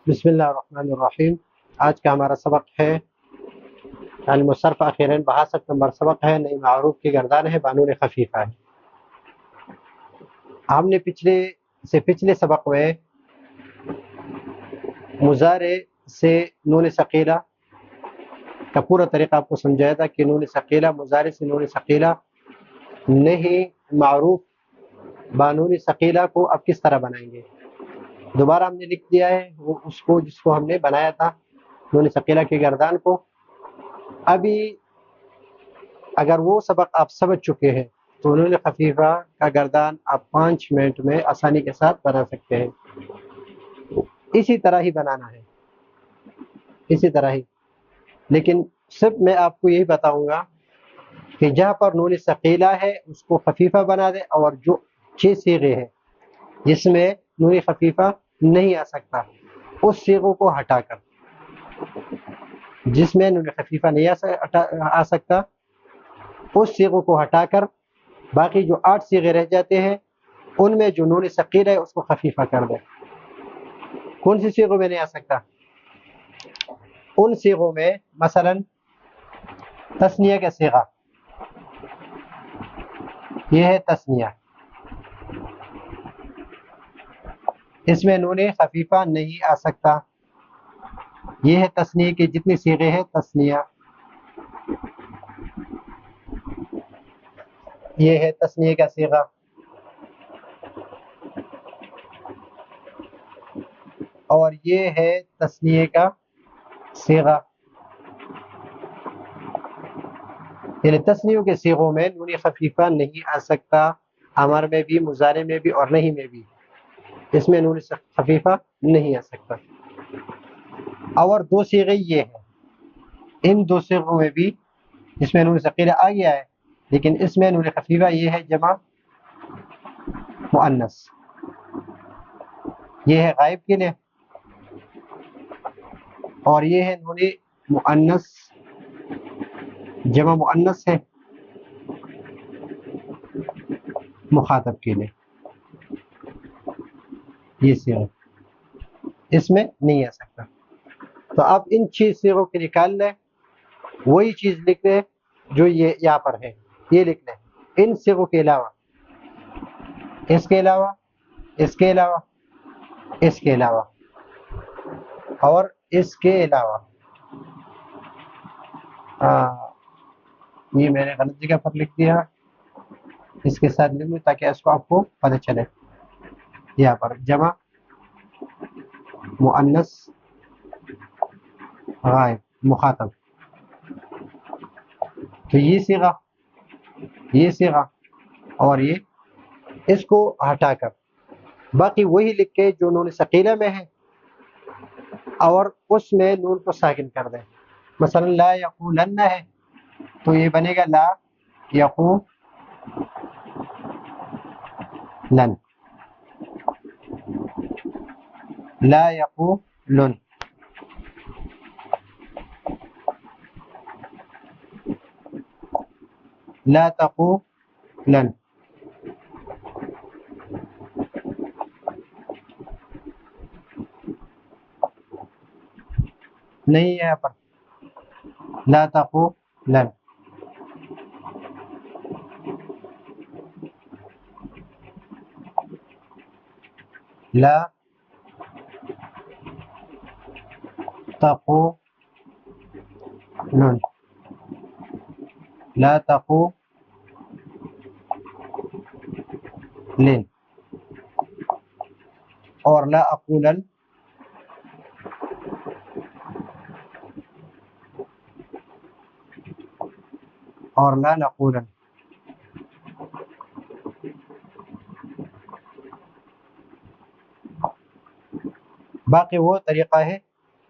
بسم اللہ الرحمن الرحیم۔ آج کا ہمارا سبق ہے المصرف اخیراً 62 نمبر سبق ہے، نئی معروف کی گردان ہے، بانون خفیفہ ہے۔ ہم نے پچھلے سبق میں مضارع سے نون ثقیلہ کا پورا طریقہ آپ کو سمجھایا تھا کہ نون ثقیلہ مضارع سے نون ثقیلہ نہیں معروف بانون ثقیلہ کو اب کس طرح بنائیں گے۔ دوبارہ ہم نے لکھ دیا ہے وہ اس کو جس کو ہم نے بنایا تھا نون ثقیلہ کی گردان کو۔ ابھی اگر وہ سبق آپ سمجھ چکے ہیں تو نون خفیفہ کا گردان آپ 5 منٹ میں آسانی کے ساتھ بنا سکتے ہیں۔ اسی طرح ہی بنانا ہے، اسی طرح ہی، لیکن صرف میں آپ کو یہی بتاؤں گا کہ جہاں پر نون ثقیلہ ہے اس کو خفیفہ بنا دیں، اور جو 6 صیغے ہیں جس میں نون خفیفہ نہیں آ سکتا اس صیغوں کو ہٹا کر، جس میں نون خفیفہ نہیں آ سکتا اس صیغوں کو ہٹا کر باقی جو 8 صیغے رہ جاتے ہیں ان میں جو نون ثقیلہ ہے اس کو خفیفہ کر دیں۔ کون سی صیغوں میں نہیں آ سکتا؟ ان صیغوں میں مثلا تثنیہ کا صیغہ، یہ ہے تثنیہ، اس میں نون خفیفہ نہیں آ سکتا۔ یہ ہے تثنیہ کی جتنی صیغے ہیں تثنیہ، یہ ہے تثنیہ کا صیغہ۔ اور یہ ہے تثنیہ کا صیغہ، یعنی تثنیوں کے صیغوں میں نون خفیفہ نہیں آ سکتا، امر میں بھی، مضارع میں بھی اور نہیں میں بھی، اس میں نون خفیفہ نہیں آ سکتا۔ اور 2 صیغے یہ ہیں، ان 2 صیغوں میں بھی جس میں نون ثقیلہ آ گیا ہے لیکن اس میں نون خفیفہ یہ ہے جمع مؤنث، یہ ہے غائب کے لیے، اور یہ ہے نون مؤنث جمع مؤنث ہے مخاطب کے لیے، یہ صیغہ اس میں نہیں آ سکتا۔ تو آپ ان 6 صیغوں کے نکال لیں، وہی چیز لکھ لیں جو یہ یہاں پر ہے، یہ لکھ لیں ان صیغوں کے علاوہ، اس کے علاوہ، اس کے علاوہ، اس کے علاوہ اور اس کے علاوہ۔ یہ میں نے غلط جگہ پر لکھ دیا، اس کے ساتھ لکھ لوں تاکہ اس کو آپ کو پتہ چلے۔ یہاں پر جمع مؤنث غائب مخاطب، تو یہ صیغہ، یہ صیغہ اور یہ، اس کو ہٹا کر باقی وہی لکھ کے جو نون ثقیلہ میں ہے اور اس میں نون کو ساکن کر دیں۔ مثلا لا یقولن ہے تو یہ بنے گا لا یقولن، لا یقولن، لا تقولن، نہیں ہے یہاں پر لا تقولن، لا تقولن، لا تقولن، اور لا اقولن، اور لا نقولن۔ باقی وہ طریقہ ہے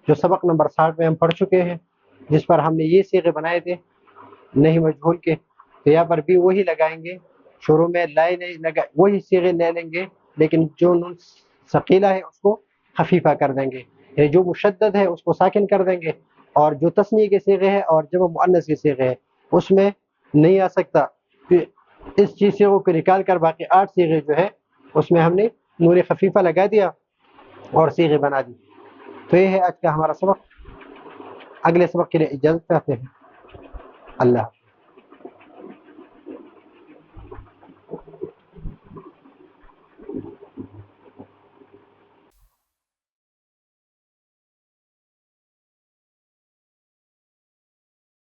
جو سبق نمبر 60 میں ہم پڑھ چکے ہیں، جس پر ہم نے یہ صیغے بنائے تھے نہیں مجہول کے، تو یہاں پر بھی وہی لگائیں گے، شروع میں لائے نہیں لگا، وہی صیغے لے لیں گے لیکن جو نون ثقیلہ ہے اس کو خفیفہ کر دیں گے، یعنی جو مشدد ہے اس کو ساکن کر دیں گے، اور جو تثنیہ کے صیغے ہیں اور جمع مؤنث کے صیغے ہیں اس میں نہیں آ سکتا، اس چیز صیغوں کو نکال کر باقی 8 صیغے جو ہے اس میں ہم نے نور خفیفہ لگا دیا اور صیغے بنا دی۔ تو یہ ہے آج کا ہمارا سبق. اگلے سبق کے لیے اجازت چاہتے ہیں. اللہ